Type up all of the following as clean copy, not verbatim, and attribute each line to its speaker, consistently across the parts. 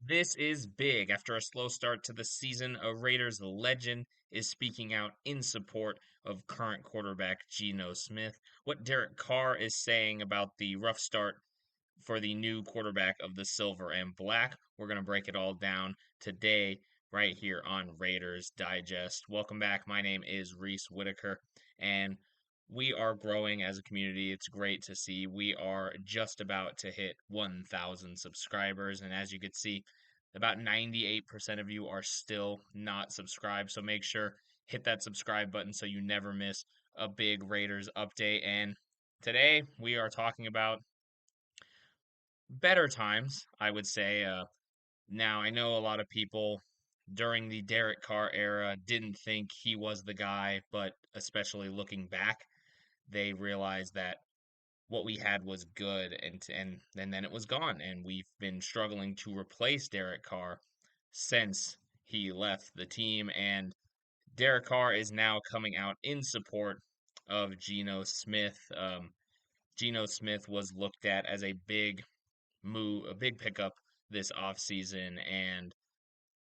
Speaker 1: This is big. After a slow start to the season, a Raiders legend is speaking out in support of current quarterback Geno Smith. What Derek Carr is saying about the rough start for the new quarterback of the Silver and Black. We're going to break it all down today, right here on Raiders Digest. Welcome back. My name is Reese Whitaker, and we are growing as a community. It's great to see. We are just about to hit 1,000 subscribers, and as you can see, about 98% of you are still not subscribed. So make sure hit that subscribe button so you never miss a big Raiders update. And today we are talking about better times, I would say. Now, I know a lot of people during the Derek Carr era didn't think he was the guy, but especially looking back, they realized that what we had was good, and then it was gone, and we've been struggling to replace Derek Carr since he left the team, and Derek Carr is now coming out in support of Geno Smith. Geno Smith was looked at as a big pickup this offseason, and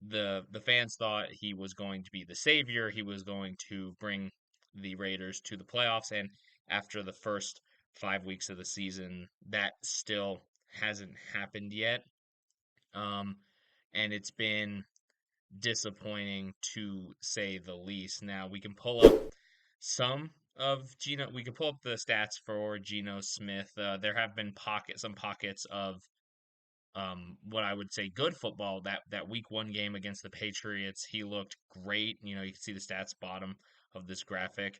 Speaker 1: the fans thought he was going to be the savior. He was going to bring the Raiders to the playoffs, and after the first 5 weeks of the season, that still hasn't happened yet. Um, and it's been disappointing to say the least. Now we can pull up some of Geno. We can pull up the stats for Geno Smith. There have been some pockets of what I would say good football. That week one game against the Patriots, he looked great. You know, you can see the stats bottom of this graphic.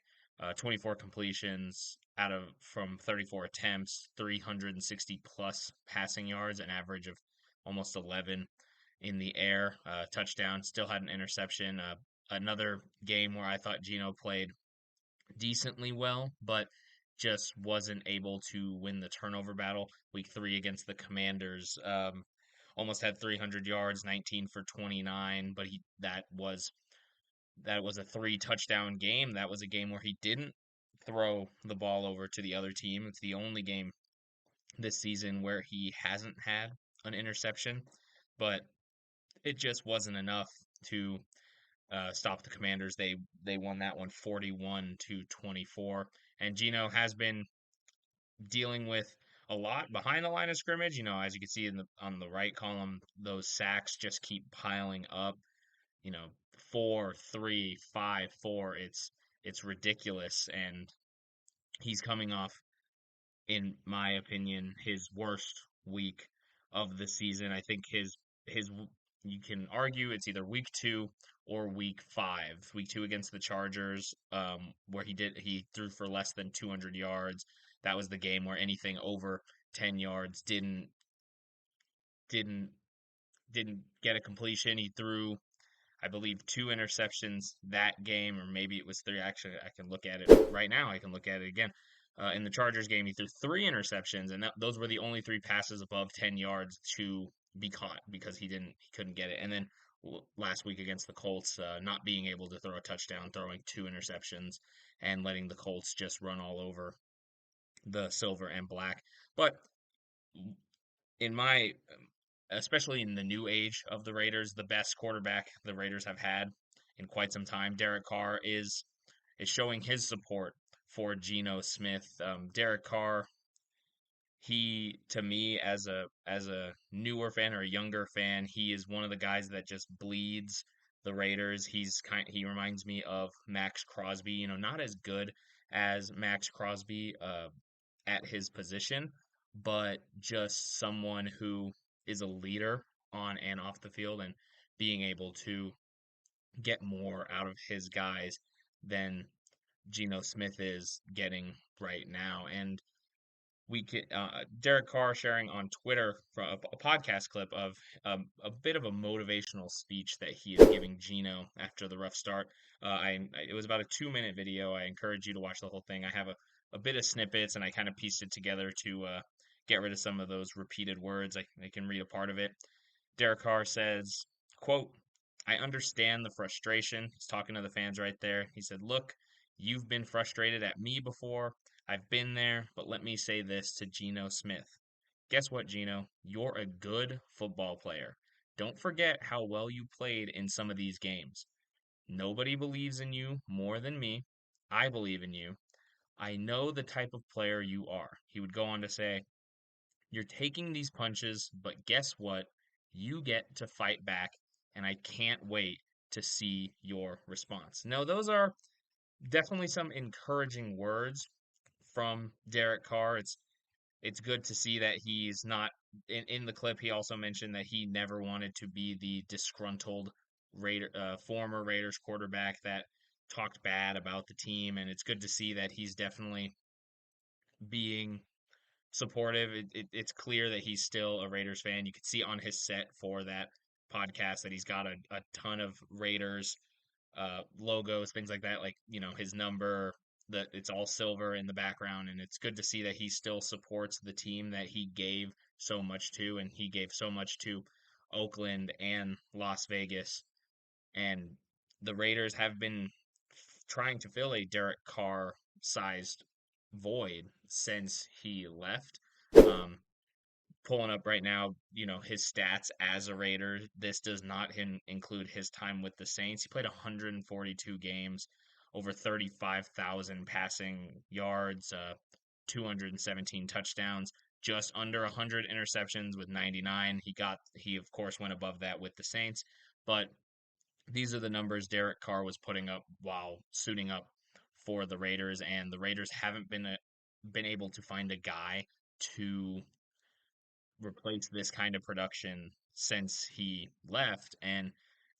Speaker 1: 24 completions out of from 34 attempts, 360 plus passing yards, an average of almost 11 in the air. Touchdown, still had an interception. Another game where I thought Geno played decently well, but just wasn't able to win the turnover battle. Week three against the Commanders, almost had 300 yards, 19 for 29, but that was a three touchdown game. That was a game where he didn't throw the ball over to the other team. It's the only game this season where he hasn't had an interception, but it just wasn't enough to stop the Commanders. They won that one 41-24. And Geno has been dealing with a lot behind the line of scrimmage. You know, as you can see on the right column, those sacks just keep piling up. You know, 4, 3, 5, 4. It's ridiculous, and he's coming off, in my opinion, his worst week of the season. I think his you can argue it's either week two or week five. Week two against the Chargers, where he threw for less than 200 yards. That was the game where anything over 10 yards didn't didn't get a completion. He threw, I believe, two interceptions that game, or maybe it was three. Actually, I can look at it right now. I can look at it again. In the Chargers game, he threw three interceptions, and those were the only three passes above 10 yards to be caught because he couldn't get it. And then last week against the Colts, not being able to throw a touchdown, throwing two interceptions, and letting the Colts just run all over the Silver and Black. But in my especially in the new age of the Raiders, the best quarterback the Raiders have had in quite some time. Derek Carr is showing his support for Geno Smith. Derek Carr, he to me as a newer fan or a younger fan, he is one of the guys that just bleeds the Raiders. He reminds me of Maxx Crosby. You know, not as good as Maxx Crosby at his position, but just someone who is a leader on and off the field and being able to get more out of his guys than Geno Smith is getting right now. And we can Derek Carr sharing on Twitter from a podcast clip of a bit of a motivational speech that he is giving Geno after the rough start. It was about a 2 minute video. I encourage you to watch the whole thing. I have a bit of snippets, and I kind of pieced it together to get rid of some of those repeated words. I can read a part of it. Derek Carr says, quote, "I understand the frustration." He's talking to the fans right there. He said, "Look, you've been frustrated at me before. I've been there, but let me say this to Geno Smith. Guess what, Geno? You're a good football player. don't forget how well you played in some of these games. Nobody believes in you more than me. I believe in you. I know the type of player you are." He would go on to say, "You're taking these punches, but guess what? You get to fight back, and I can't wait to see your response." No, those are definitely some encouraging words from Derek Carr. It's good to see that he's not in the clip. He also mentioned that he never wanted to be the disgruntled former Raiders quarterback that talked bad about the team, and it's good to see that he's definitely being supportive. It's clear that he's still a Raiders fan. You could see on his set for that podcast that he's got a ton of Raiders logos, things like that, like, his number, that it's all silver in the background, and it's good to see that he still supports the team that he gave so much to, and he gave so much to Oakland and Las Vegas. And the Raiders have been trying to fill a Derek Carr sized void since he left. Um, Pulling up right now, his stats as a Raider. This does not include his time with the Saints. He played 142 games, over 35,000 passing yards, 217 touchdowns, just under 100 interceptions with 99. He of course went above that with the Saints, but these are the numbers Derek Carr was putting up while suiting up for the Raiders, and the Raiders haven't been able to find a guy to replace this kind of production since he left. And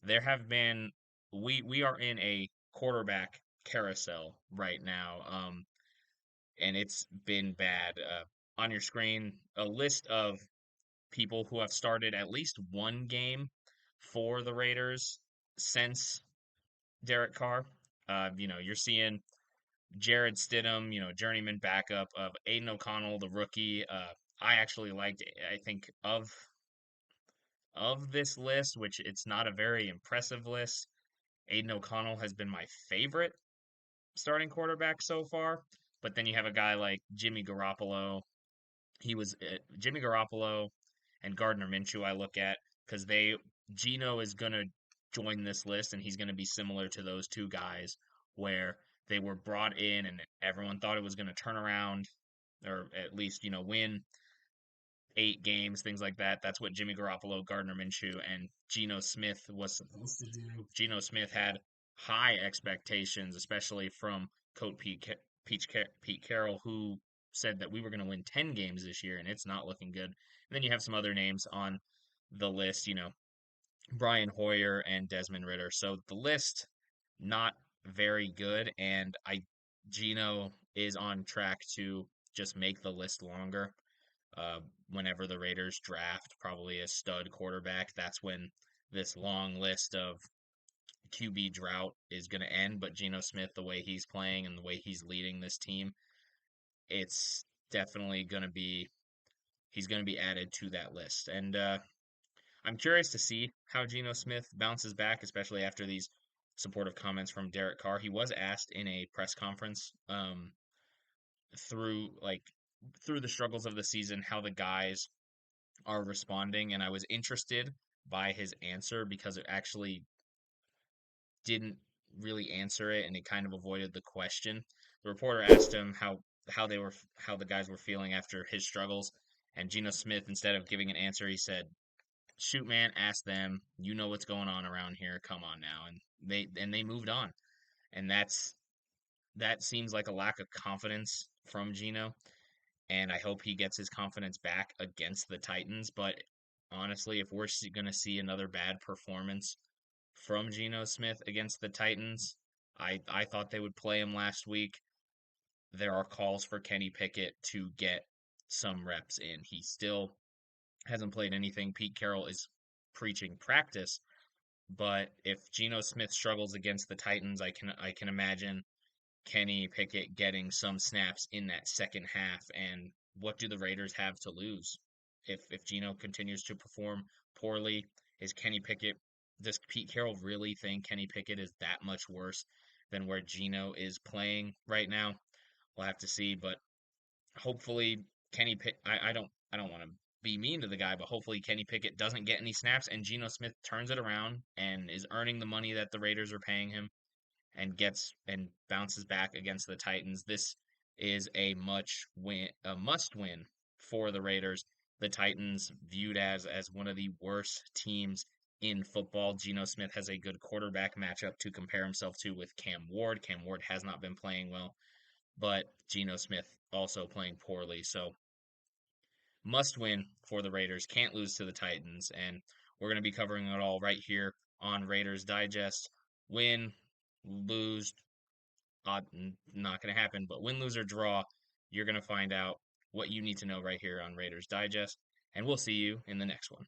Speaker 1: there have been we are in a quarterback carousel right now, and it's been bad. On your screen, a list of people who have started at least one game for the Raiders since Derek Carr. You're seeing Jared Stidham, journeyman backup of Aiden O'Connell, the rookie. I actually liked, I think, of this list, which it's not a very impressive list. Aiden O'Connell has been my favorite starting quarterback so far. But then you have a guy like Jimmy Garoppolo. Jimmy Garoppolo and Gardner Minshew. I look at because Geno is gonna join this list, and he's gonna be similar to those two guys, where they were brought in and everyone thought it was gonna turn around, or at least win 8 games, things like that. That's what Jimmy Garoppolo, Gardner Minshew, and Geno Smith was supposed to do. Geno Smith had high expectations, especially from Coach Pete Carroll, who said that we were going to win 10 games this year, and it's not looking good. And then you have some other names on the list, Brian Hoyer and Desmond Ritter. So the list, not very good, and Geno is on track to just make the list longer. Whenever the Raiders draft probably a stud quarterback, that's when this long list of QB drought is going to end. But Geno Smith, the way he's playing and the way he's leading this team, it's definitely he's going to be added to that list. And I'm curious to see how Geno Smith bounces back, especially after these supportive comments from Derek Carr. He was asked in a press conference through the struggles of the season how the guys are responding, and I was interested by his answer because it actually didn't really answer it, and it kind of avoided the question. The reporter asked him how the guys were feeling after his struggles, and Geno Smith, instead of giving an answer, he said, "Shoot, man, ask them. You know what's going on around here. Come on now." And they moved on, and that seems like a lack of confidence from Geno, and I hope he gets his confidence back against the Titans. But honestly, if we're going to see another bad performance from Geno Smith against the Titans, I thought they would play him last week. There are calls for Kenny Pickett to get some reps in. He still hasn't played anything. Pete Carroll is preaching practice, but if Geno Smith struggles against the Titans, I can imagine Kenny Pickett getting some snaps in that second half. And what do the Raiders have to lose? If Geno continues to perform poorly, does Pete Carroll really think Kenny Pickett is that much worse than where Geno is playing right now? We'll have to see, but hopefully I don't want to
Speaker 2: be mean to the guy, but hopefully Kenny Pickett doesn't get any snaps and Geno Smith turns it around and is earning the money that the Raiders are paying him and gets and bounces back against the Titans. This is a must win for the Raiders. The Titans viewed as one of the worst teams in football. Geno Smith has a good quarterback matchup to compare himself to with Cam Ward. Cam Ward has not been playing well, but Geno Smith also playing poorly. So must win for the Raiders. Can't lose to the Titans. And we're going to be covering it all right here on Raiders Digest. Win, lose, not going to happen, but win, lose, or draw, you're going to find out what you need to know right here on Raiders Digest. And we'll see you in the next one.